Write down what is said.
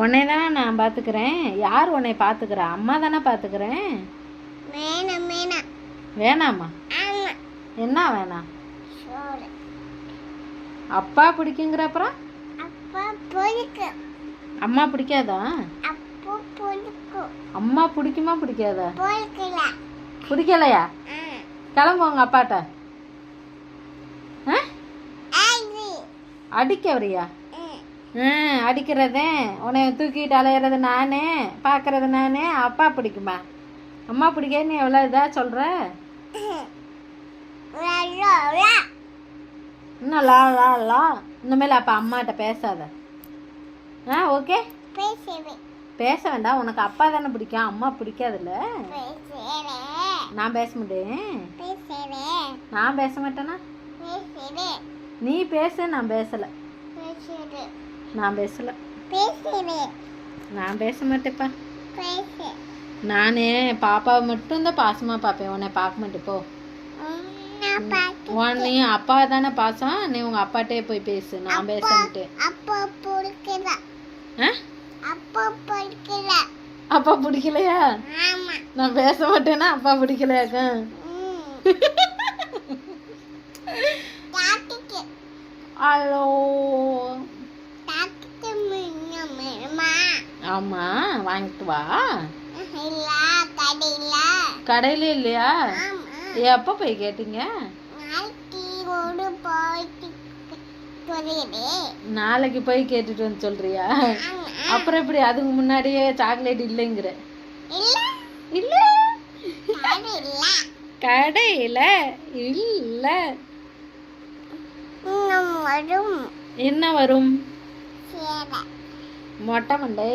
உன்னை தானே நான் பார்த்துக்கிறேன். யார் உன்னை பார்த்துக்கிறா? அம்மா தானே பார்த்துக்கிறேன். வேணாமா? என்ன வேணாம்? அப்பா பிடிக்குங்கிற அப்புறம் அம்மா பிடிக்காதா? அம்மா பிடிக்குமா பிடிக்காதா? பிடிக்கலையா? கிளம்புவாங்க அப்பாட்ட. அடிக்க வரியா? அடிக்கிறதே உன்னை தூக்கிட்டு அலையிறது நானே, பார்க்கறது நானே. அப்பா பிடிக்குமா? அம்மா பிடிக்காது. நீ எவ்வளோ இதாக சொல்கிற? இன்னும் லா லா லா இனிமேல் அப்போ அம்மாட்ட பேசாத. ஓகே, பேச வேண்டாம். உனக்கு அப்பா தானே பிடிக்கும், அம்மா பிடிக்காதுல்ல. நான் பேச மாட்டேன். நான் பேச மாட்டேனா? நீ பேச. நான் பேசலை. நான் பேசலை. நான் பேச மாட்டேப்பா. நானே பாப்பாவை மட்டும்தான் பாசமாக பார்ப்பேன். உன்னை பார்க்க மாட்டேன். போ. நீ அப்பா தானே பாசம். நீ உங்கள் அப்பாட்டே போய் பேசு. நான் பேச மாட்டேன். அப்பா பிடிக்கலையா? நான் பேச மாட்டேன்னா அப்பா பிடிக்கலையாக்கா? ஹலோ. ஆமா, வாங்கிட்டு வா. கடையில இல்லையா? எப்போ போய் கேட்டீங்க? நாளைக்கு போய் கேட்டுட்டு வந்து சொல்றியா? அப்புறம் எப்படி அதுக்கு முன்னாடியே சாக்லேட் இல்லைங்கிற? இல்ல, கடையில இல்ல. என்ன வரும்? மொட்டை மண்டை.